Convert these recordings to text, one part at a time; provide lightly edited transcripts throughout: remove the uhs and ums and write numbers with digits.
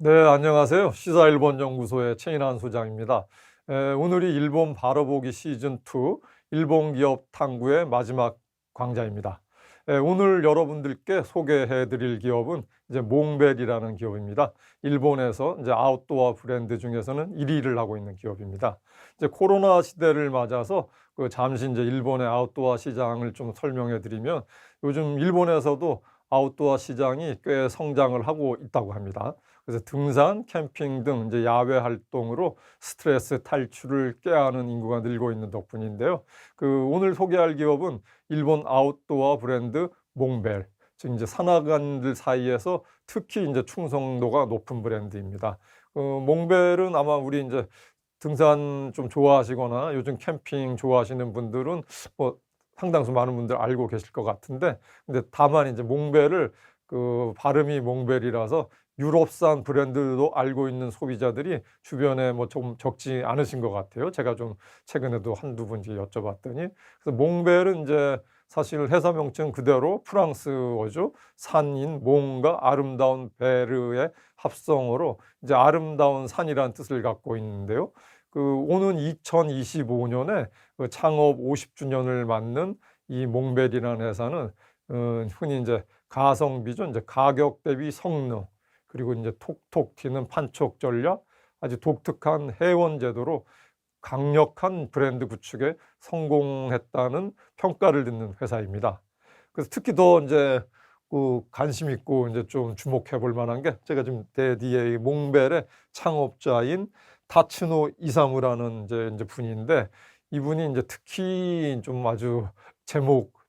네, 안녕하세요. 시사일본 연구소의 최인환 소장입니다. 오늘이 일본 바라보기 시즌2 일본 기업 탐구의 마지막 강좌입니다. 오늘 여러분들께 소개해 드릴 기업은 이제 몽벨이라는 기업입니다. 일본에서 이제 아웃도어 브랜드 중에서는 1위를 하고 있는 기업입니다. 이제 코로나 시대를 맞아서 잠시 이제 일본의 아웃도어 시장을 좀 설명해 드리면, 요즘 일본에서도 아웃도어 시장이 꽤 성장을 하고 있다고 합니다. 그래서 등산, 캠핑 등 이제 야외 활동으로 스트레스 탈출을 꾀하는 인구가 늘고 있는 덕분인데요. 오늘 소개할 기업은 일본 아웃도어 브랜드 몽벨, 즉 이제 산악인들 사이에서 특히 이제 충성도가 높은 브랜드입니다. 몽벨은 아마 우리 이제 등산 좀 좋아하시거나 요즘 캠핑 좋아하시는 분들은 뭐 상당수 많은 분들 알고 계실 것 같은데, 근데 다만 이제 몽벨을 발음이 몽벨이라서 유럽산 브랜드도 알고 있는 소비자들이 주변에 뭐 좀 적지 않으신 것 같아요. 제가 좀 최근에도 한두 분 여쭤봤더니. 그래서 몽벨은 이제 사실 회사 명칭 그대로 프랑스어죠. 산인 몽과 아름다운 베르의 합성어로 이제 아름다운 산이라는 뜻을 갖고 있는데요. 오는 2025년에 창업 50주년을 맞는 이 몽벨이라는 회사는 흔히 이제 가성비죠. 이제 가격 대비 성능, 그리고 이제 톡톡 튀는 판촉 전략, 아주 독특한 회원 제도로 강력한 브랜드 구축에 성공했다는 평가를 듣는 회사입니다. 그래서 특히 더 이제 관심 있고 이제 좀 주목해 볼 만한 게, 제가 지금 대디의 몽벨의 창업자인 타츠노 이사무라는 이제 분인데, 이분이 이제 특히 좀 아주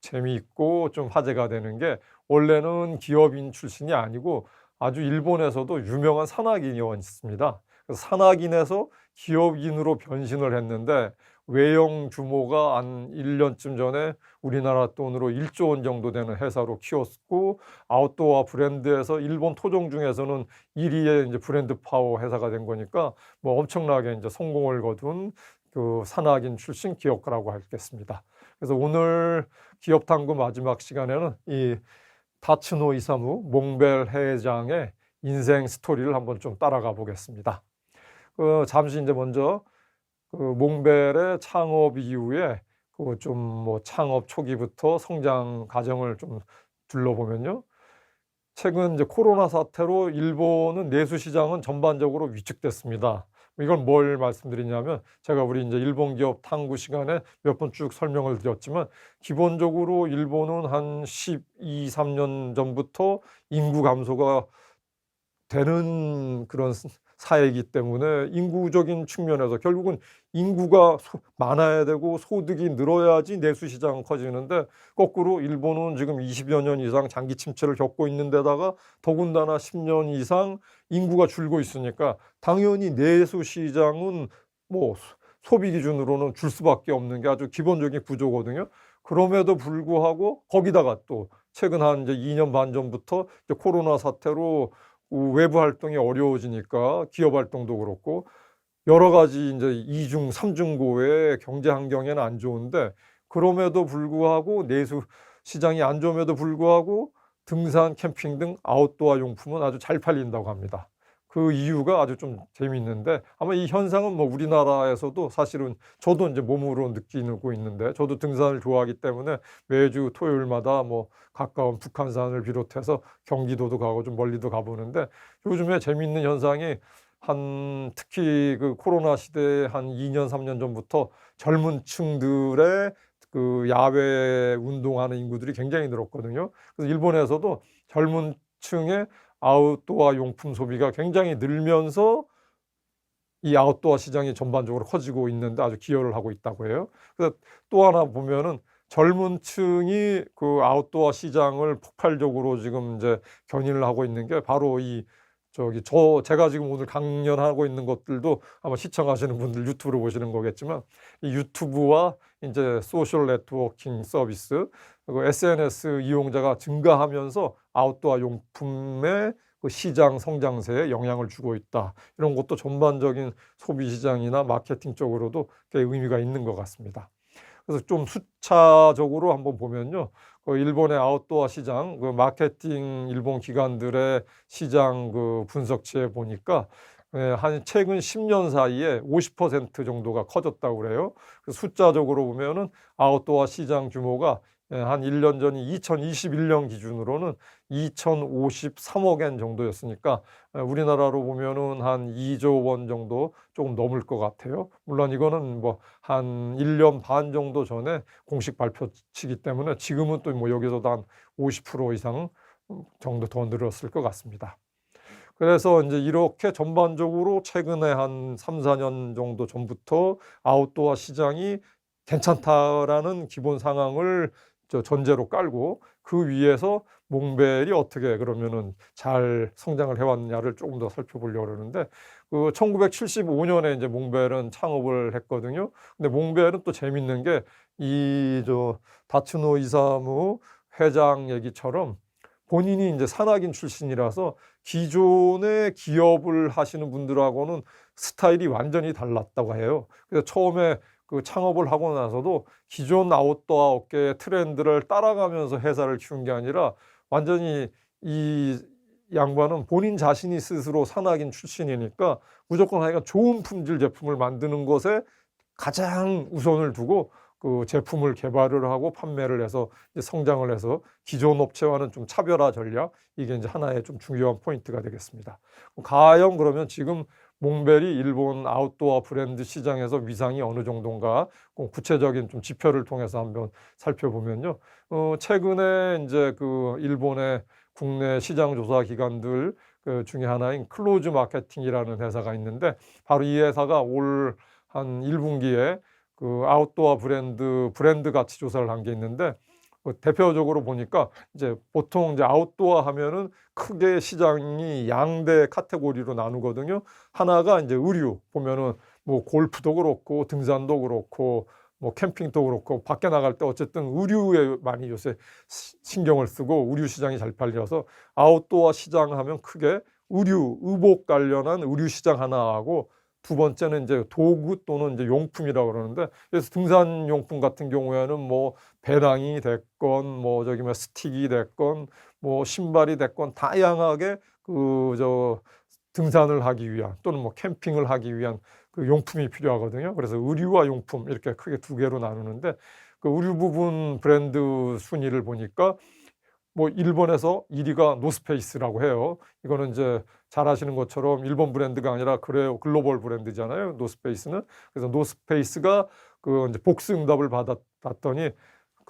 재미있고 좀 화제가 되는 게, 원래는 기업인 출신이 아니고 아주 일본에서도 유명한 산악인이었습니다. 그래서 산악인에서 기업인으로 변신을 했는데, 외형 규모가 한 1년쯤 전에 우리나라 돈으로 1조 원 정도 되는 회사로 키웠고, 아웃도어 브랜드에서 일본 토종 중에서는 1위의 이제 브랜드 파워 회사가 된 거니까 뭐 엄청나게 이제 성공을 거둔 산악인 출신 기업가라고 하겠습니다. 그래서 오늘 기업 탐구 마지막 시간에는 이 타츠노 이사무 몽벨 회장의 인생 스토리를 한번 좀 따라가 보겠습니다. 잠시 이제 먼저 몽벨의 창업 이후에 좀 뭐 창업 초기부터 성장 과정을 좀 둘러보면요. 최근 이제 코로나 사태로 일본은 내수 시장은 전반적으로 위축됐습니다. 이걸 뭘 말씀드리냐면, 제가 우리 이제 일본 기업 탐구 시간에 몇 번 쭉 설명을 드렸지만, 기본적으로 일본은 한 12, 3년 전부터 인구 감소가 되는 그런 사회이기 때문에, 인구적인 측면에서 결국은 인구가 많아야 되고 소득이 늘어야지 내수 시장은 커지는데, 거꾸로 일본은 지금 20여 년 이상 장기 침체를 겪고 있는 데다가 더군다나 10년 이상 인구가 줄고 있으니까 당연히 내수 시장은 뭐 소비 기준으로는 줄 수밖에 없는 게 아주 기본적인 구조거든요. 그럼에도 불구하고 거기다가 또 최근 한 이제 2년 반 전부터 이제 코로나 사태로 외부 활동이 어려워지니까 기업 활동도 그렇고 여러 가지 이제 이중, 삼중고의 경제 환경에는 안 좋은데, 그럼에도 불구하고 내수 시장이 안 좋음에도 불구하고 등산, 캠핑 등 아웃도어 용품은 아주 잘 팔린다고 합니다. 그 이유가 아주 좀 재미있는데, 아마 이 현상은 뭐 우리나라에서도 사실은 저도 이제 몸으로 느끼고 있는데, 저도 등산을 좋아하기 때문에 매주 토요일마다 뭐 가까운 북한산을 비롯해서 경기도도 가고 좀 멀리도 가보는데, 요즘에 재미있는 현상이 특히 코로나 시대에 한 2년, 3년 전부터 젊은 층들의 야외 운동하는 인구들이 굉장히 늘었거든요. 그래서 일본에서도 젊은 층의 아웃도어 용품 소비가 굉장히 늘면서 이 아웃도어 시장이 전반적으로 커지고 있는데 아주 기여를 하고 있다고 해요. 그래서 또 하나 보면은 젊은 층이 아웃도어 시장을 폭발적으로 지금 이제 견인을 하고 있는 게 바로 제가 지금 오늘 강연하고 있는 것들도 아마 시청하시는 분들 유튜브로 보시는 거겠지만, 이 유튜브와 이제 소셜 네트워킹 서비스, 그리고 SNS 이용자가 증가하면서 아웃도어 용품의 시장 성장세에 영향을 주고 있다. 이런 것도 전반적인 소비 시장이나 마케팅 쪽으로도 꽤 의미가 있는 것 같습니다. 그래서 좀 숫자적으로 한번 보면요. 그 일본의 아웃도어 시장, 그 마케팅 일본 기관들의 시장 그 분석치에 보니까 한 최근 10년 사이에 50% 정도가 커졌다고 그래요. 숫자적으로 보면은 아웃도어 시장 규모가 한 1년 전이 2021년 기준으로는 2,053억 엔 정도였으니까 우리나라로 보면은 한 2조 원 정도 조금 넘을 것 같아요. 물론 이거는 뭐 한 1년 반 정도 전에 공식 발표치기 때문에 지금은 또 뭐 여기서도 한 50% 이상 정도 더 늘었을 것 같습니다. 그래서 이제 이렇게 전반적으로 최근에 한 3, 4년 정도 전부터 아웃도어 시장이 괜찮다라는 기본 상황을 전제로 깔고 그 위에서 몽벨이 어떻게 그러면은 잘 성장을 해왔느냐를 조금 더 살펴보려고 그러는데 그 1975년에 이제 몽벨은 창업을 했거든요. 근데 몽벨은 또 재밌는 게 이 다츠노 이사무 회장 얘기처럼 본인이 이제 산악인 출신이라서 기존의 기업을 하시는 분들하고는 스타일이 완전히 달랐다고 해요. 그래서 처음에 그 창업을 하고 나서도 기존 아웃도어 업계의 트렌드를 따라가면서 회사를 키운 게 아니라 완전히 이 양반은 본인 자신이 스스로 산악인 출신이니까 무조건 하여간 좋은 품질 제품을 만드는 것에 가장 우선을 두고 그 제품을 개발을 하고 판매를 해서 이제 성장을 해서 기존 업체와는 좀 차별화 전략, 이게 이제 하나의 좀 중요한 포인트가 되겠습니다. 과연 그러면 지금 몽벨이 일본 아웃도어 브랜드 시장에서 위상이 어느 정도인가 구체적인 좀 지표를 통해서 한번 살펴보면요. 최근에 이제 그 일본의 국내 시장 조사 기관들 그 중에 하나인 클로즈 마케팅이라는 회사가 있는데 바로 이 회사가 올 한 1분기에 그 아웃도어 브랜드 가치 조사를 한 게 있는데 대표적으로 보니까 이제 보통 이제 아웃도어 하면은 크게 시장이 양대 카테고리로 나누거든요. 하나가 이제 의류 보면은 뭐 골프도 그렇고 등산도 그렇고 뭐 캠핑도 그렇고 밖에 나갈 때 어쨌든 의류에 많이 요새 신경을 쓰고 의류 시장이 잘 팔려서 아웃도어 시장 하면 크게 의복 관련한 의류 시장 하나 하고 두 번째는 이제 도구 또는 이제 용품이라고 그러는데 그래서 등산 용품 같은 경우에는 뭐 배낭이 됐건 뭐 뭐 스틱이 됐건 뭐 신발이 됐건 다양하게 등산을 하기 위한 또는 뭐 캠핑을 하기 위한 그 용품이 필요하거든요. 그래서 의류와 용품 이렇게 크게 두 개로 나누는데 그 의류 부분 브랜드 순위를 보니까 뭐 일본에서 1위가 노스페이스라고 해요. 이거는 이제 잘 아시는 것처럼 일본 브랜드가 아니라 그래요 글로벌 브랜드잖아요. 노스페이스는. 그래서 노스페이스가 그 이제 복수 응답을 받았더니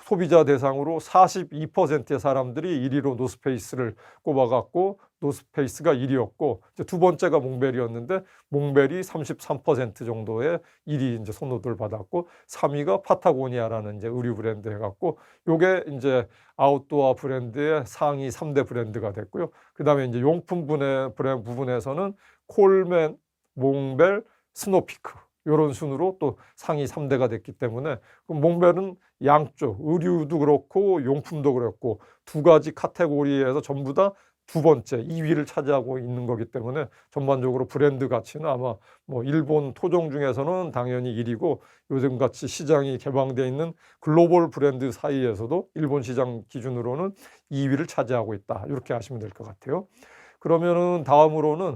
소비자 대상으로 42%의 사람들이 1위로 노스페이스를 꼽아갖고 노스페이스가 1위였고 두 번째가 몽벨이었는데 몽벨이 33% 정도의 1위 이제 선호도를 받았고 3위가 파타고니아라는 이제 의류 브랜드 해갖고 요게 이제 아웃도어 브랜드의 상위 3대 브랜드가 됐고요. 그다음에 이제 용품 부분에서는 콜맨, 몽벨, 스노피크 이런 순으로 또 상위 3대가 됐기 때문에 몽벨은 양쪽 의류도 그렇고 용품도 그렇고 두 가지 카테고리에서 전부 다 두 번째 2위를 차지하고 있는 거기 때문에 전반적으로 브랜드 가치는 아마 뭐 일본 토종 중에서는 당연히 1위고 요즘같이 시장이 개방되어 있는 글로벌 브랜드 사이에서도 일본 시장 기준으로는 2위를 차지하고 있다. 이렇게 하시면 될 것 같아요. 그러면은 다음으로는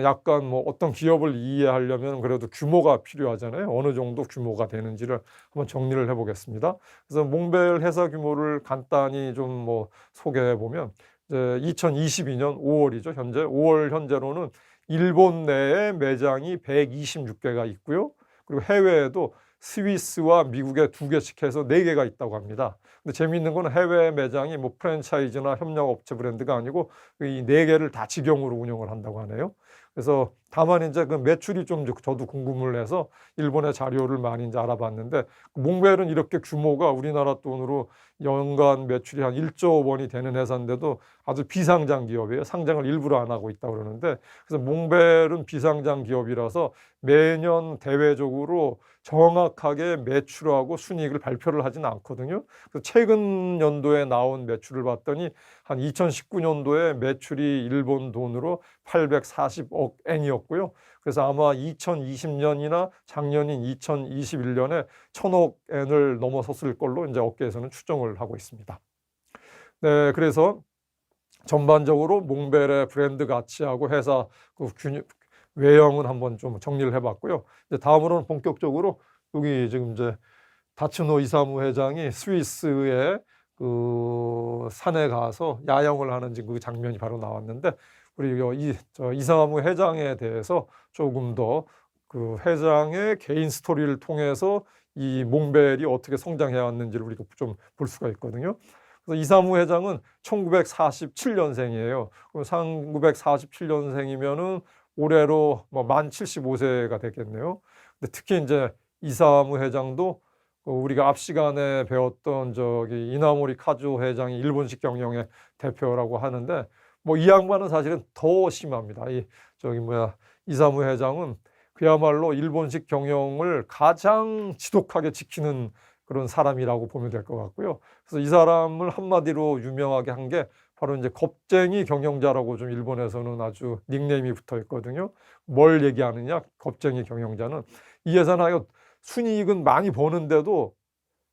약간 뭐 어떤 기업을 이해하려면 그래도 규모가 필요하잖아요. 어느 정도 규모가 되는지를 한번 정리를 해보겠습니다. 그래서 몽벨 회사 규모를 간단히 좀 뭐 소개해 보면 2022년 5월이죠. 현재 5월 현재로는 일본 내에 매장이 126개가 있고요. 그리고 해외에도 스위스와 미국에 2개씩 해서 4개가 있다고 합니다. 근데 재미있는 건 해외 매장이 뭐 프랜차이즈나 협력업체 브랜드가 아니고 이 4개를 다 직영으로 운영을 한다고 하네요. 그래서 다만 이제 그 매출이 좀 저도 궁금을 해서 일본의 자료를 많이 이제 알아봤는데 몽벨은 이렇게 규모가 우리나라 돈으로 연간 매출이 한 1조 원이 되는 회사인데도 아주 비상장 기업이에요. 상장을 일부러 안 하고 있다고 그러는데 그래서 몽벨은 비상장 기업이라서 매년 대외적으로 정확하게 매출하고 순이익을 발표를 하지는 않거든요. 그래서 최근 연도에 나온 매출을 봤더니 한 2019년도에 매출이 일본 돈으로 840억 엔이었고 컸었고요. 그래서 아마 2020년이나 작년인 2021년에 1,000억 엔을 넘어섰을 걸로 이제 업계에서는 추정을 하고 있습니다. 네, 그래서 전반적으로 몽벨의 브랜드 가치하고 회사 그 외형은 한번 좀 정리를 해봤고요. 이제 다음으로는 본격적으로 여기 지금 이제 다츠노 이사무 회장이 스위스의 그 산에 가서 야영을 하는 지금 그 장면이 바로 나왔는데, 우리 이사무 회장에 대해서 조금 더 그 회장의 개인 스토리를 통해서 이 몽벨이 어떻게 성장해 왔는지를 우리가 좀 볼 수가 있거든요. 그래서 이사무 회장은 1947년생이에요. 그럼 1947년생이면은 올해로 뭐 만 75세가 됐겠네요. 근데 특히 이제 이사무 회장도 우리가 앞 시간에 배웠던 저기 이나모리 카즈오 회장이 일본식 경영의 대표라고 하는데, 뭐 이 양반은 사실은 더 심합니다. 이사무 회장은 그야말로 일본식 경영을 가장 지독하게 지키는 그런 사람이라고 보면 될 것 같고요. 그래서 이 사람을 한마디로 유명하게 한 게 바로 이제 겁쟁이 경영자라고 좀 일본에서는 아주 닉네임이 붙어 있거든요. 뭘 얘기하느냐? 겁쟁이 경영자는 이 회사는 순이익은 많이 버는데도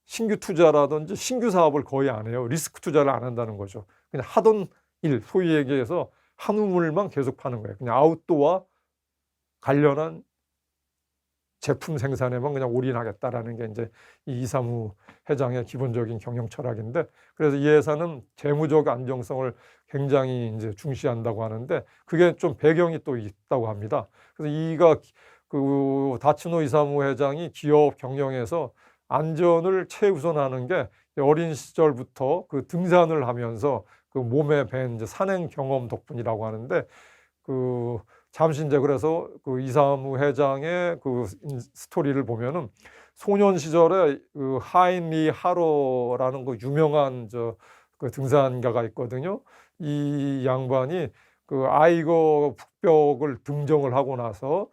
신규 투자라든지 신규 사업을 거의 안 해요. 리스크 투자를 안 한다는 거죠. 그냥 하던 일, 소위 얘기해서 한 우물만 계속 파는 거예요. 그냥 아웃도어 관련한 제품 생산에만 그냥 올인하겠다라는 게 이제 이 이사무 회장의 기본적인 경영 철학인데, 그래서 이 회사는 재무적 안정성을 굉장히 이제 중시한다고 하는데, 그게 좀 배경이 또 있다고 합니다. 그래서 그 다츠노 이사무 회장이 기업 경영에서 안전을 최우선하는 게 어린 시절부터 그 등산을 하면서 그 몸에 밴 이제 산행 경험 덕분이라고 하는데, 잠시 이제 그래서 그 이사무 회장의 그 스토리를 보면은 소년 시절에 그 하인리 하로라는 그 유명한 그 등산가가 있거든요. 이 양반이 그 아이거 북벽을 등정을 하고 나서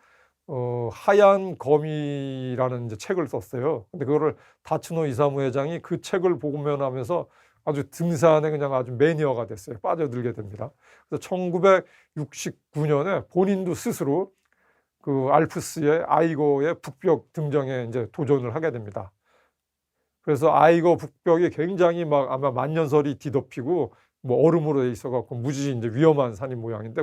하얀 거미라는 이제 책을 썼어요. 근데 그거를 다츠노 이사무 회장이 그 책을 보면 하면서 아주 등산에 그냥 아주 매니어가 됐어요. 빠져들게 됩니다. 그래서 1969년에 본인도 스스로 그 알프스의 아이거의 북벽 등정에 이제 도전을 하게 됩니다. 그래서 아이거 북벽이 굉장히 막 아마 만년설이 뒤덮이고 뭐 얼음으로 돼 있어갖고 무지 이제 위험한 산인 모양인데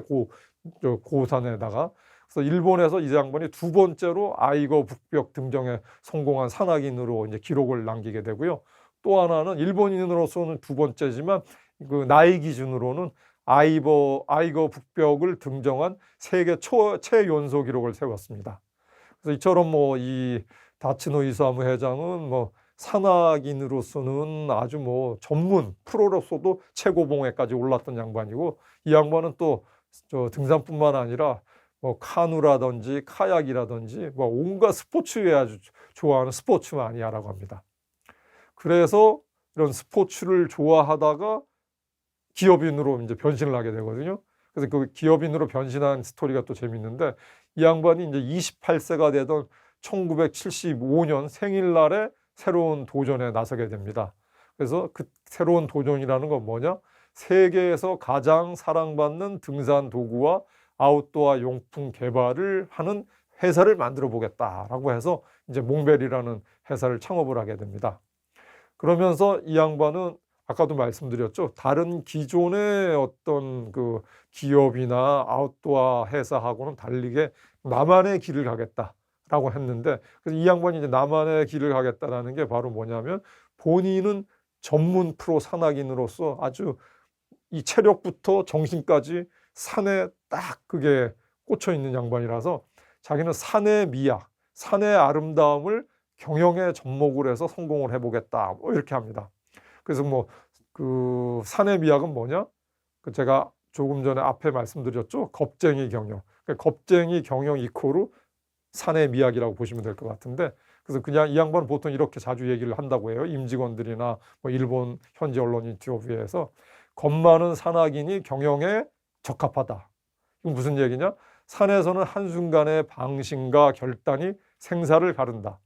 고산에다가, 그래서 일본에서 이 양반이 두 번째로 아이거 북벽 등정에 성공한 산악인으로 이제 기록을 남기게 되고요. 또 하나는 일본인으로서는 두 번째지만 그 나이 기준으로는 아이거 북벽을 등정한 세계 최연소 기록을 세웠습니다. 그래서 이처럼 뭐 이 다츠노 이사무 회장은 뭐 산악인으로서는 아주 뭐 전문 프로로서도 최고봉에까지 올랐던 양반이고, 이 양반은 또 등산뿐만 아니라 뭐 카누라든지 카약이라든지 뭐 온갖 스포츠에 아주 좋아하는 스포츠마니아라고 합니다. 그래서 이런 스포츠를 좋아하다가 기업인으로 이제 변신을 하게 되거든요. 그래서 그 기업인으로 변신한 스토리가 또 재밌는데, 이 양반이 이제 28세가 되던 1975년 생일날에 새로운 도전에 나서게 됩니다. 그래서 그 새로운 도전이라는 건 뭐냐? 세계에서 가장 사랑받는 등산 도구와 아웃도어 용품 개발을 하는 회사를 만들어 보겠다라고 해서 이제 몽벨이라는 회사를 창업을 하게 됩니다. 그러면서 이 양반은 아까도 말씀드렸죠. 다른 기존의 어떤 그 기업이나 아웃도어 회사하고는 달리게 나만의 길을 가겠다라고 했는데, 그래서 이 양반이 이제 나만의 길을 가겠다라는 게 바로 뭐냐면, 본인은 전문 프로 산악인으로서 아주 이 체력부터 정신까지 산에 딱 그게 꽂혀 있는 양반이라서 자기는 산의 미학, 산의 아름다움을 경영에 접목을 해서 성공을 해보겠다, 뭐 이렇게 합니다. 그래서 뭐 그 산의 미학은 뭐냐? 제가 조금 전에 앞에 말씀드렸죠. 겁쟁이 경영. 그러니까 겁쟁이 경영 이코르 산의 미학이라고 보시면 될 것 같은데, 그래서 그냥 이 양반은 보통 이렇게 자주 얘기를 한다고 해요. 임직원들이나 뭐 일본 현지 언론 인터뷰에서 겁 많은 산악인이 경영에 적합하다. 이건 무슨 얘기냐? 산에서는 한순간의 방심과 결단이 생사를 가른다.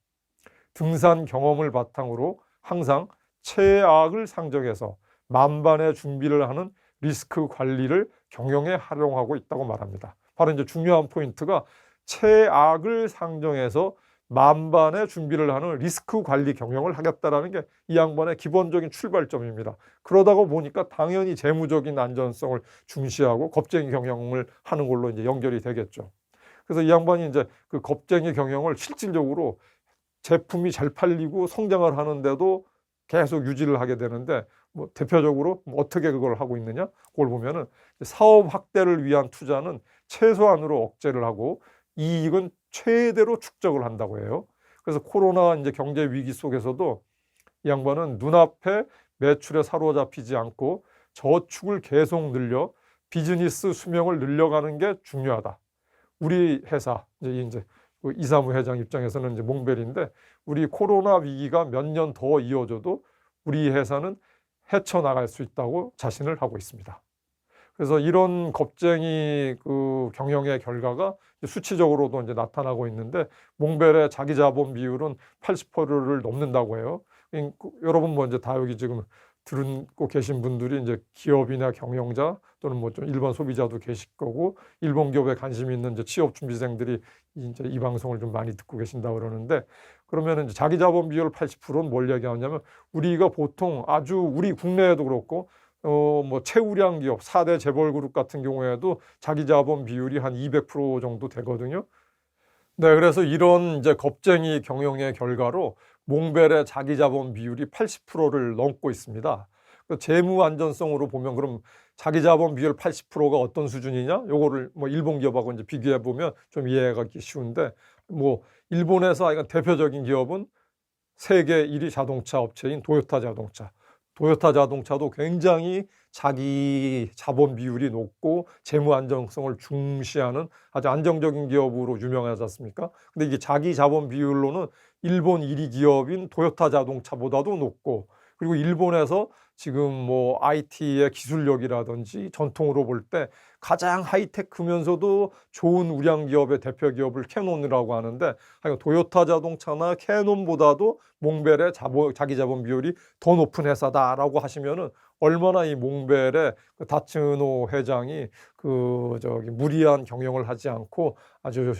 등산 경험을 바탕으로 항상 최악을 상정해서 만반의 준비를 하는 리스크 관리를 경영에 활용하고 있다고 말합니다. 바로 이제 중요한 포인트가 최악을 상정해서 만반의 준비를 하는 리스크 관리 경영을 하겠다라는 게 이 양반의 기본적인 출발점입니다. 그러다가 보니까 당연히 재무적인 안전성을 중시하고 겁쟁이 경영을 하는 걸로 이제 연결이 되겠죠. 그래서 이 양반이 이제 그 겁쟁이 경영을 실질적으로 제품이 잘 팔리고 성장을 하는데도 계속 유지를 하게 되는데, 뭐 대표적으로 어떻게 그걸 하고 있느냐? 그걸 보면은 사업 확대를 위한 투자는 최소한으로 억제를 하고 이익은 최대로 축적을 한다고 해요. 그래서 코로나 이제 경제 위기 속에서도 이 양반은 눈앞에 매출에 사로잡히지 않고 저축을 계속 늘려 비즈니스 수명을 늘려가는 게 중요하다. 우리 회사 이제 그 이사무 회장 입장에서는 이제 몽벨인데, 우리 코로나 위기가 몇 년 더 이어져도 우리 회사는 헤쳐나갈 수 있다고 자신을 하고 있습니다. 그래서 이런 겁쟁이 그 경영의 결과가 수치적으로도 이제 나타나고 있는데, 몽벨의 자기 자본 비율은 80%를 넘는다고 해요. 여러분 뭐 이제 다 여기 지금 듣고 계신 분들이 이제 기업이나 경영자 또는 뭐 좀 일반 소비자도 계실 거고, 일본 기업에 관심 있는 이제 취업 준비생들이 이제 이 방송을 좀 많이 듣고 계신다 그러는데, 그러면 이제 자기 자본 비율 80%는 뭘 얘기하냐면, 우리가 보통 아주 우리 국내에도 그렇고 뭐 최우량 기업 4대 재벌 그룹 같은 경우에도 자기 자본 비율이 한 200% 정도 되거든요. 네, 그래서 이런 이제 겁쟁이 경영의 결과로 몽벨의 자기 자본 비율이 80%를 넘고 있습니다. 재무 안전성으로 보면 그럼 자기 자본 비율 80%가 어떤 수준이냐? 요거를 뭐 일본 기업하고 이제 비교해 보면 좀 이해하기 쉬운데, 뭐 일본에서 이건 대표적인 기업은 세계 1위 자동차 업체인 도요타 자동차. 도요타 자동차도 굉장히 자기 자본 비율이 높고 재무 안정성을 중시하는 아주 안정적인 기업으로 유명하지 않습니까? 근데 이게 자기 자본 비율로는 일본 1위 기업인 도요타 자동차보다도 높고, 그리고 일본에서 지금 뭐 IT의 기술력이라든지 전통으로 볼 때 가장 하이테크면서도 좋은 우량 기업의 대표 기업을 캐논이라고 하는데, 도요타 자동차나 캐논보다도 몽벨의 자기 자본 비율이 더 높은 회사다라고 하시면은 얼마나 이 몽벨의 그 다츠노 회장이 그 무리한 경영을 하지 않고 아주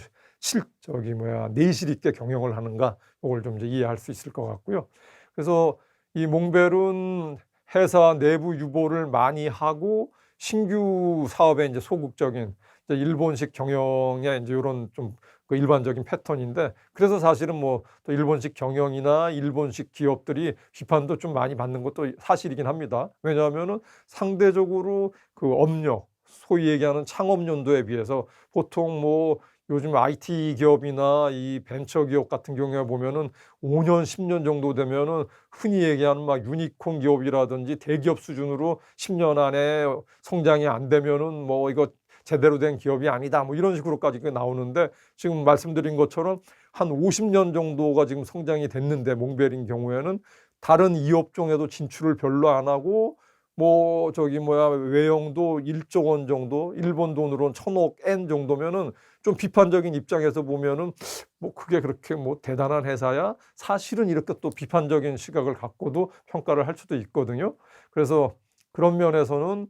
내실 있게 경영을 하는가, 이걸 좀 이제 이해할 수 있을 것 같고요. 그래서 이 몽벨은 회사 내부 유보를 많이 하고 신규 사업에 이제 소극적인 이제 일본식 경영의 이제 이런 좀 그 일반적인 패턴인데, 그래서 사실은 뭐 또 일본식 경영이나 일본식 기업들이 비판도 좀 많이 받는 것도 사실이긴 합니다. 왜냐하면은 상대적으로 그 업력, 소위 얘기하는 창업 연도에 비해서 보통 뭐 요즘 IT 기업이나 이 벤처 기업 같은 경우에 보면은 5년, 10년 정도 되면은 흔히 얘기하는 막 유니콘 기업이라든지 대기업 수준으로 10년 안에 성장이 안 되면은 뭐 이거 제대로 된 기업이 아니다, 뭐 이런 식으로까지 나오는데, 지금 말씀드린 것처럼 한 50년 정도가 지금 성장이 됐는데, 몽벨인 경우에는 다른 이 업종에도 진출을 별로 안 하고 뭐 외형도 1조 원 정도, 일본 돈으로는 1000억 엔 정도면은 좀 비판적인 입장에서 보면은 뭐 그게 그렇게 뭐 대단한 회사야? 사실은 이렇게 또 비판적인 시각을 갖고도 평가를 할 수도 있거든요. 그래서 그런 면에서는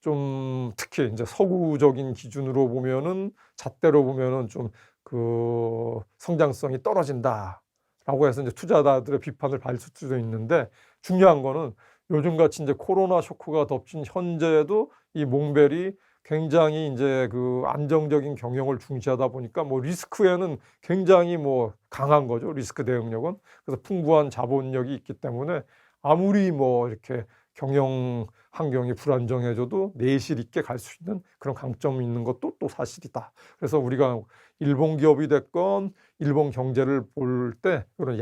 좀 특히 이제 서구적인 기준으로 보면은, 잣대로 보면은 좀 그 성장성이 떨어진다라고 해서 이제 투자자들의 비판을 받을 수도 있는데, 중요한 거는 요즘같이 이제 코로나 쇼크가 덮친 현재에도 이 몽벨이 굉장히 이제 그 안정적인 경영을 중시하다 보니까 뭐 리스크에는 굉장히 뭐 강한 거죠. 리스크 대응력은. 그래서 풍부한 자본력이 있기 때문에 아무리 뭐 이렇게 경영 환경이 불안정해져도 내실 있게 갈 수 있는 그런 강점이 있는 것도 또 사실이다. 그래서 우리가 일본 기업이 됐건 일본 경제를 볼 때 그런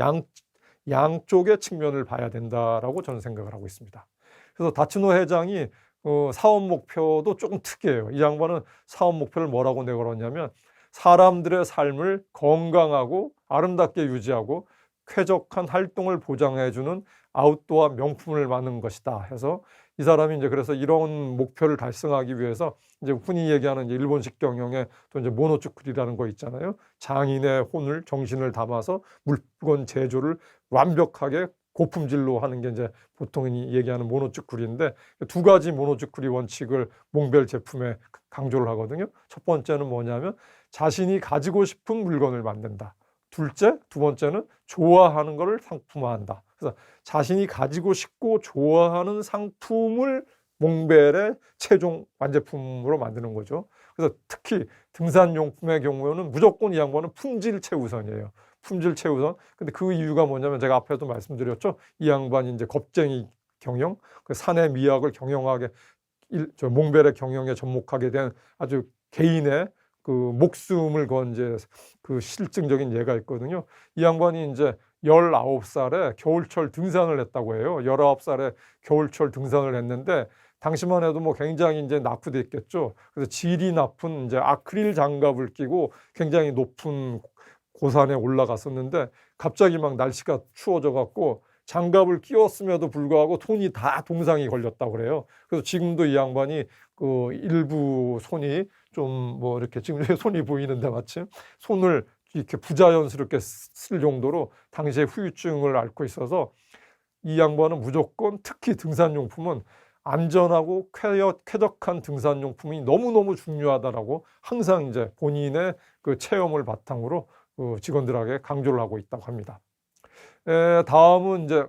양쪽의 측면을 봐야 된다라고 저는 생각을 하고 있습니다. 그래서 다츠노 회장이 사업 목표도 조금 특이해요. 이 양반은 사업 목표를 뭐라고 내걸었냐면, 사람들의 삶을 건강하고 아름답게 유지하고 쾌적한 활동을 보장해주는 아웃도어 명품을 만드는 것이다 해서, 이 사람이 이제 그래서 이런 목표를 달성하기 위해서 이제 흔히 얘기하는 이제 일본식 경영의 또 이제 모노츠쿠리라는 거 있잖아요. 장인의 혼을, 정신을 담아서 물건 제조를 완벽하게 고품질로 하는 게 이제 보통 얘기하는 모노츠쿨인데, 두 가지 모노츠쿨이 원칙을 몽벨 제품에 강조를 하거든요. 첫 번째는 뭐냐면 자신이 가지고 싶은 물건을 만든다. 두 번째는 좋아하는 것을 상품화한다. 그래서 자신이 가지고 싶고 좋아하는 상품을 몽벨의 최종 완제품으로 만드는 거죠. 그래서 특히 등산용품의 경우에는 무조건 이 양반은 품질 최우선이에요. 품질 최우선. 근데 그 이유가 뭐냐면 제가 앞에도 말씀드렸죠. 이 양반이 이제 겁쟁이 경영, 그 산의 미학을 경영하게, 몽벨의 경영에 접목하게 된 아주 개인의 그 목숨을 건 이제 그 실증적인 예가 있거든요. 이 양반이 이제 19살에 겨울철 등산을 했다고 해요. 19살에 겨울철 등산을 했는데 당시만 해도 뭐 굉장히 이제 낙후됐겠죠. 그래서 질이 나쁜 이제 아크릴 장갑을 끼고 굉장히 높은 고산에 올라갔었는데 갑자기 막 날씨가 추워져 갖고 장갑을 끼웠음에도 불구하고 손이 다 동상이 걸렸다고 그래요. 그래서 지금도 이 양반이 그 일부 손이 좀 뭐 이렇게 지금 손이 보이는데 마침 손을 이렇게 부자연스럽게 쓸 정도로 당시에 후유증을 앓고 있어서 이 양반은 무조건 특히 등산용품은 안전하고 쾌적한 등산용품이 너무너무 중요하다라고 항상 이제 본인의 그 체험을 바탕으로 그 직원들에게 강조를 하고 있다고 합니다. 다음은 이제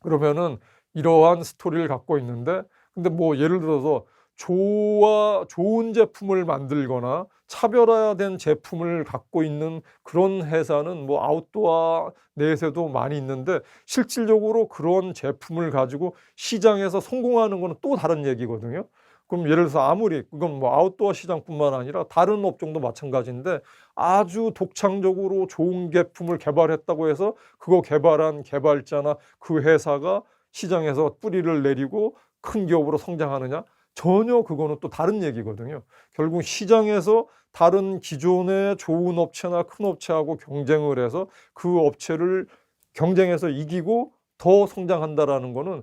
그러면은 이러한 스토리를 갖고 있는데, 근데 뭐 예를 들어서 좋은 제품을 만들거나 차별화된 제품을 갖고 있는 그런 회사는 뭐 아웃도어 내에서도 많이 있는데, 실질적으로 그런 제품을 가지고 시장에서 성공하는 거는 또 다른 얘기거든요. 그럼 예를 들어서 아무리 그건 뭐 아웃도어 시장뿐만 아니라 다른 업종도 마찬가지인데, 아주 독창적으로 좋은 제품을 개발했다고 해서 그거 개발한 개발자나 그 회사가 시장에서 뿌리를 내리고 큰 기업으로 성장하느냐? 전혀 그거는 또 다른 얘기거든요. 결국 시장에서 다른 기존의 좋은 업체나 큰 업체하고 경쟁을 해서 그 업체를 경쟁해서 이기고 더 성장한다라는 거는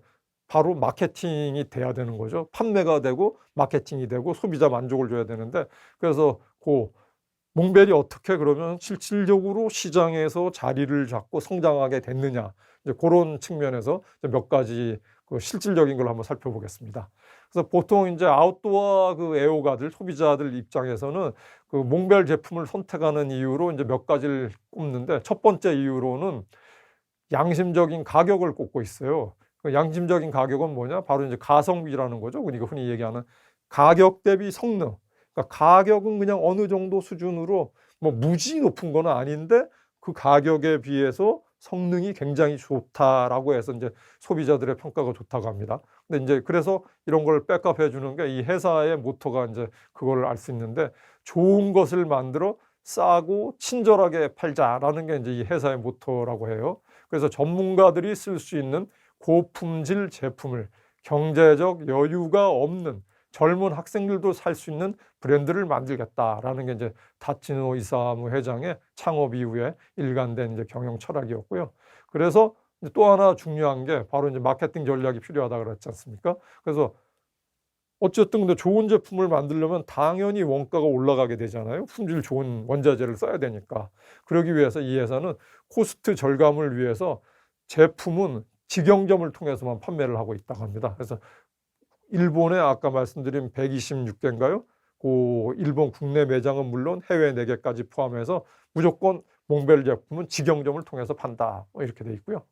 바로 마케팅이 돼야 되는 거죠. 판매가 되고 마케팅이 되고 소비자 만족을 줘야 되는데, 그래서 그 몽벨이 어떻게 그러면 실질적으로 시장에서 자리를 잡고 성장하게 됐느냐, 이제 그런 측면에서 몇 가지 그 실질적인 걸 한번 살펴보겠습니다. 그래서 보통 이제 아웃도어 그 애호가들, 소비자들 입장에서는 그 몽벨 제품을 선택하는 이유로 이제 몇 가지를 꼽는데, 첫 번째 이유로는 양심적인 가격을 꼽고 있어요. 그 양심적인 가격은 뭐냐? 바로 이제 가성비라는 거죠. 우리가 흔히 얘기하는 가격 대비 성능. 그러니까 가격은 그냥 어느 정도 수준으로 뭐 무지 높은 건 아닌데 그 가격에 비해서 성능이 굉장히 좋다라고 해서 이제 소비자들의 평가가 좋다고 합니다. 근데 이제 그래서 이런 걸 백업해 주는 게 이 회사의 모토가 이제 그걸 알 수 있는데, 좋은 것을 만들어 싸고 친절하게 팔자라는 게 이제 이 회사의 모토라고 해요. 그래서 전문가들이 쓸 수 있는 고품질 제품을 경제적 여유가 없는 젊은 학생들도 살 수 있는 브랜드를 만들겠다라는 게 이제 타치노 이사무 회장의 창업 이후에 일관된 이제 경영 철학이었고요. 그래서 또 하나 중요한 게 바로 이제 마케팅 전략이 필요하다 그랬지 않습니까? 그래서 어쨌든 근데 좋은 제품을 만들려면 당연히 원가가 올라가게 되잖아요. 품질 좋은 원자재를 써야 되니까. 그러기 위해서 이 회사는 코스트 절감을 위해서 제품은 직영점을 통해서만 판매를 하고 있다고 합니다. 그래서 일본에 아까 말씀드린 126개인가요? 그 일본 국내 매장은 물론 해외 4개까지 포함해서 무조건 몽벨 제품은 직영점을 통해서 판다. 이렇게 돼 있고요.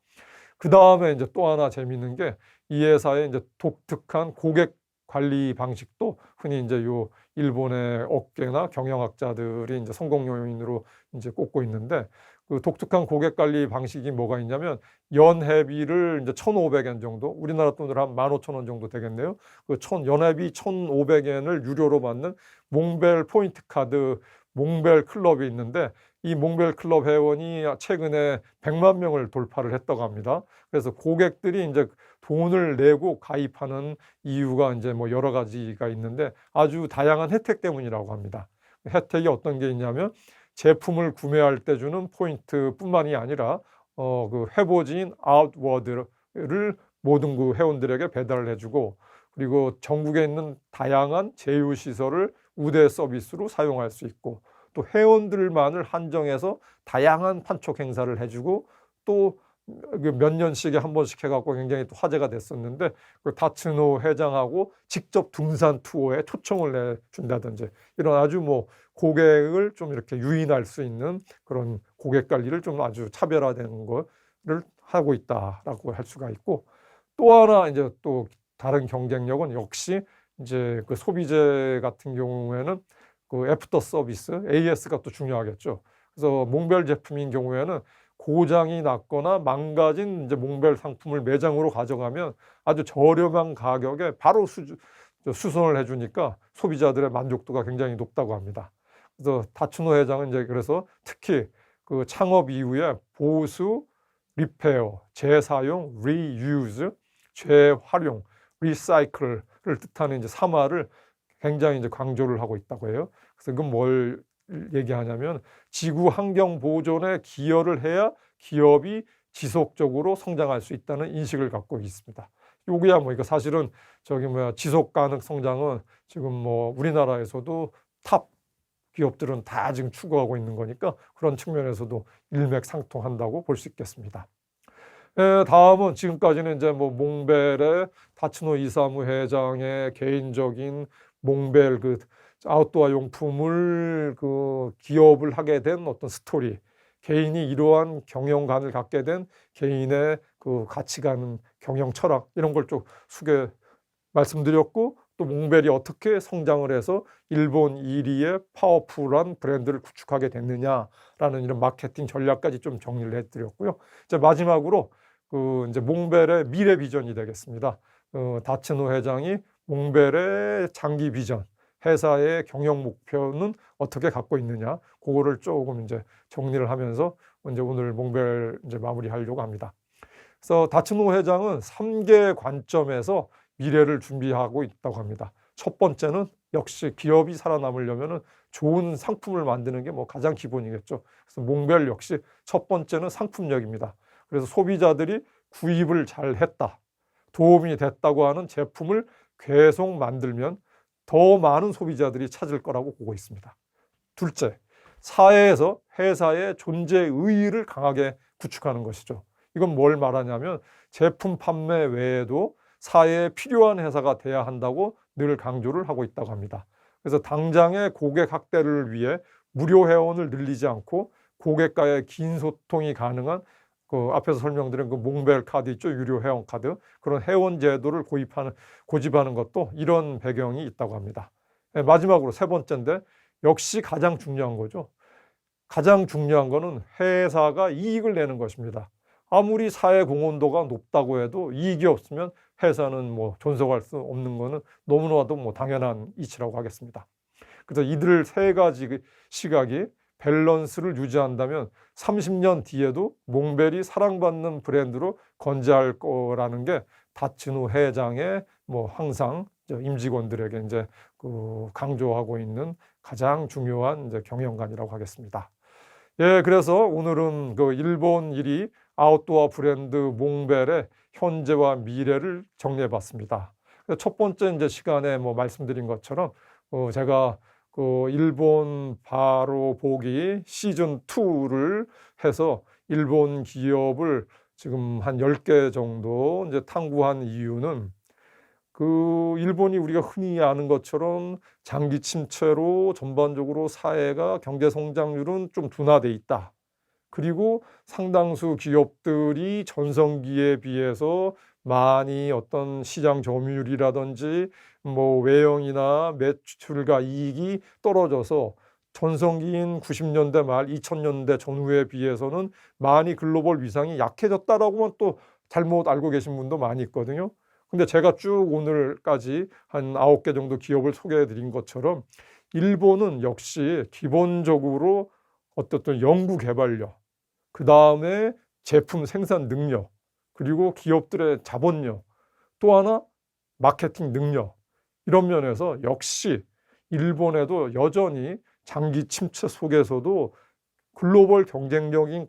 그 다음에 이제 또 하나 재미있는 게 이 회사의 이제 독특한 고객 관리 방식도 흔히 이제 요 일본의 업계나 경영학자들이 이제 성공 요인으로 이제 꼽고 있는데, 그 독특한 고객 관리 방식이 뭐가 있냐면 연회비를 이제 1,500엔 정도, 우리나라 돈으로 한 15,000원 정도 되겠네요. 그 연회비 1,500엔을 유료로 받는 몽벨 포인트 카드 몽벨 클럽이 있는데, 이 몽벨 클럽 회원이 최근에 100만 명을 돌파를 했다고 합니다. 그래서 고객들이 이제 돈을 내고 가입하는 이유가 이제 뭐 여러 가지가 있는데 아주 다양한 혜택 때문이라고 합니다. 혜택이 어떤 게 있냐면 제품을 구매할 때 주는 포인트뿐만이 아니라 그 회보지인 아웃워드를 모든 그 회원들에게 배달을 해주고, 그리고 전국에 있는 다양한 제휴시설을 우대 서비스로 사용할 수 있고, 또 회원들만을 한정해서 다양한 판촉 행사를 해주고, 또 몇 년씩에 한 번씩 해갖고 굉장히 또 화제가 됐었는데 그 다츠노 회장하고 직접 등산 투어에 초청을 내준다든지 이런 아주 뭐 고객을 좀 이렇게 유인할 수 있는 그런 고객 관리를 좀 아주 차별화된 거를 하고 있다라고 할 수가 있고, 또 하나 이제 또 다른 경쟁력은 역시 이제 그 소비재 같은 경우에는 그 애프터 서비스 AS가 또 중요하겠죠. 그래서 몽벨 제품인 경우에는 고장이 났거나 망가진 이제 몽벨 상품을 매장으로 가져가면 아주 저렴한 가격에 바로 수선을 해주니까 소비자들의 만족도가 굉장히 높다고 합니다. 그래서 다츠노 회장은 이제 그래서 특히 그 창업 이후에 보수, 리페어, 재사용, 리유즈, 재활용, 리사이클을 뜻하는 이제 3R을 굉장히 이제 강조를 하고 있다고 해요. 그래서 그건 뭘 얘기하냐면 지구 환경 보존에 기여를 해야 기업이 지속적으로 성장할 수 있다는 인식을 갖고 있습니다. 요게야 뭐 이거 사실은 지속 가능 성장은 지금 뭐 우리나라에서도 탑 기업들은 다 지금 추구하고 있는 거니까 그런 측면에서도 일맥상통한다고 볼 수 있겠습니다. 다음은 지금까지는 이제 뭐 몽벨의 다츠노 이사무 회장의 개인적인 몽벨 그 아웃도어 용품을 그 기업을 하게 된 어떤 스토리, 개인이 이러한 경영관을 갖게 된 개인의 그 가치관, 경영 철학 이런 걸 좀 말씀드렸고, 또 몽벨이 어떻게 성장을 해서 일본 1위의 파워풀한 브랜드를 구축하게 됐느냐라는 이런 마케팅 전략까지 좀 정리를 해드렸고요. 이제 마지막으로 그 이제 몽벨의 미래 비전이 되겠습니다. 다츠노 회장이 몽벨의 장기 비전, 회사의 경영 목표는 어떻게 갖고 있느냐, 그거를 조금 이제 정리를 하면서 이제 오늘 몽벨 이제 마무리하려고 합니다. 그래서 다츠노 회장은 3개 관점에서 미래를 준비하고 있다고 합니다. 첫 번째는 역시 기업이 살아남으려면 좋은 상품을 만드는 게 뭐 가장 기본이겠죠. 그래서 몽벨 역시 첫 번째는 상품력입니다. 그래서 소비자들이 구입을 잘 했다, 도움이 됐다고 하는 제품을 계속 만들면 더 많은 소비자들이 찾을 거라고 보고 있습니다. 둘째, 사회에서 회사의 존재 의의를 강하게 구축하는 것이죠. 이건 뭘 말하냐면 제품 판매 외에도 사회에 필요한 회사가 돼야 한다고 늘 강조를 하고 있다고 합니다. 그래서 당장의 고객 확대를 위해 무료 회원을 늘리지 않고 고객과의 긴 소통이 가능한 그 앞에서 설명드린 그 몽벨 카드 있죠, 유료 회원 카드, 그런 회원 제도를 고집하는 것도 이런 배경이 있다고 합니다. 마지막으로 세 번째인데 역시 가장 중요한 거죠. 가장 중요한 거는 회사가 이익을 내는 것입니다. 아무리 사회 공헌도가 높다고 해도 이익이 없으면 회사는 뭐 존속할 수 없는 거는 너무나도 뭐 당연한 이치라고 하겠습니다. 그래서 이들 세 가지 시각이 밸런스를 유지한다면 30년 뒤에도 몽벨이 사랑받는 브랜드로 건재할 거라는 게 다츠노 회장의 뭐 항상 임직원들에게 이제 그 강조하고 있는 가장 중요한 이제 경영관이라고 하겠습니다. 예, 그래서 오늘은 그 일본 1위 아웃도어 브랜드 몽벨의 현재와 미래를 정리해봤습니다. 첫 번째 이제 시간에 뭐 말씀드린 것처럼 제가 그 일본 바로 보기 시즌 2를 해서 일본 기업을 지금 한 10개 정도 이제 탐구한 이유는 그 일본이 우리가 흔히 아는 것처럼 장기 침체로 전반적으로 사회가 경제 성장률은 좀 둔화돼 있다. 그리고 상당수 기업들이 전성기에 비해서 많이 어떤 시장 점유율이라든지 뭐 외형이나 매출과 이익이 떨어져서 전성기인 90년대 말 2000년대 전후에 비해서는 많이 글로벌 위상이 약해졌다라고만 또 잘못 알고 계신 분도 많이 있거든요. 근데 제가 쭉 오늘까지 한 9개 정도 기업을 소개해 드린 것처럼 일본은 역시 기본적으로 어떤 연구 개발력, 그 다음에 제품 생산 능력, 그리고 기업들의 자본력, 또 하나 마케팅 능력, 이런 면에서 역시 일본에도 여전히 장기 침체 속에서도 글로벌 경쟁력을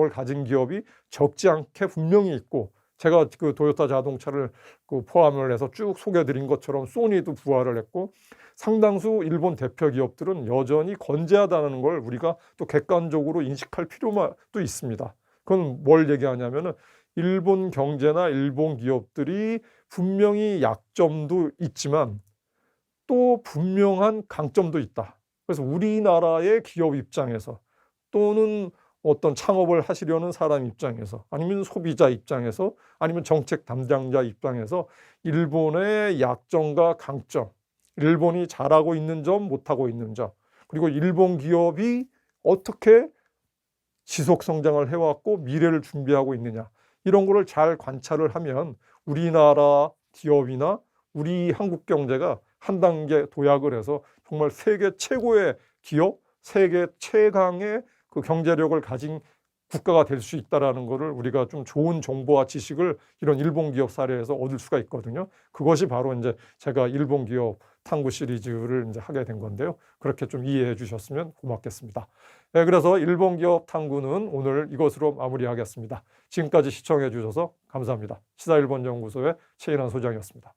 가진 기업이 적지 않게 분명히 있고, 제가 그 도요타 자동차를 그 포함을 해서 쭉 소개해드린 것처럼 소니도 부활을 했고, 상당수 일본 대표 기업들은 여전히 건재하다는 걸 우리가 또 객관적으로 인식할 필요도 있습니다. 그건 뭘 얘기하냐면은 일본 경제나 일본 기업들이 분명히 약점도 있지만 또 분명한 강점도 있다. 그래서 우리나라의 기업 입장에서 또는 어떤 창업을 하시려는 사람 입장에서 아니면 소비자 입장에서 아니면 정책 담당자 입장에서 일본의 약점과 강점, 일본이 잘하고 있는 점, 못하고 있는 점, 그리고 일본 기업이 어떻게 지속 성장을 해왔고 미래를 준비하고 있느냐, 이런 거를 잘 관찰을 하면 우리나라 기업이나 우리 한국 경제가 한 단계 도약을 해서 정말 세계 최고의 기업, 세계 최강의 그 경제력을 가진 국가가 될 수 있다라는 것을 우리가 좀 좋은 정보와 지식을 이런 일본 기업 사례에서 얻을 수가 있거든요. 그것이 바로 이제 제가 일본 기업 탐구 시리즈를 이제 하게 된 건데요. 그렇게 좀 이해해 주셨으면 고맙겠습니다. 네, 그래서 일본 기업 탐구는 오늘 이것으로 마무리하겠습니다. 지금까지 시청해 주셔서 감사합니다. 시사일본연구소의 최인환 소장이었습니다.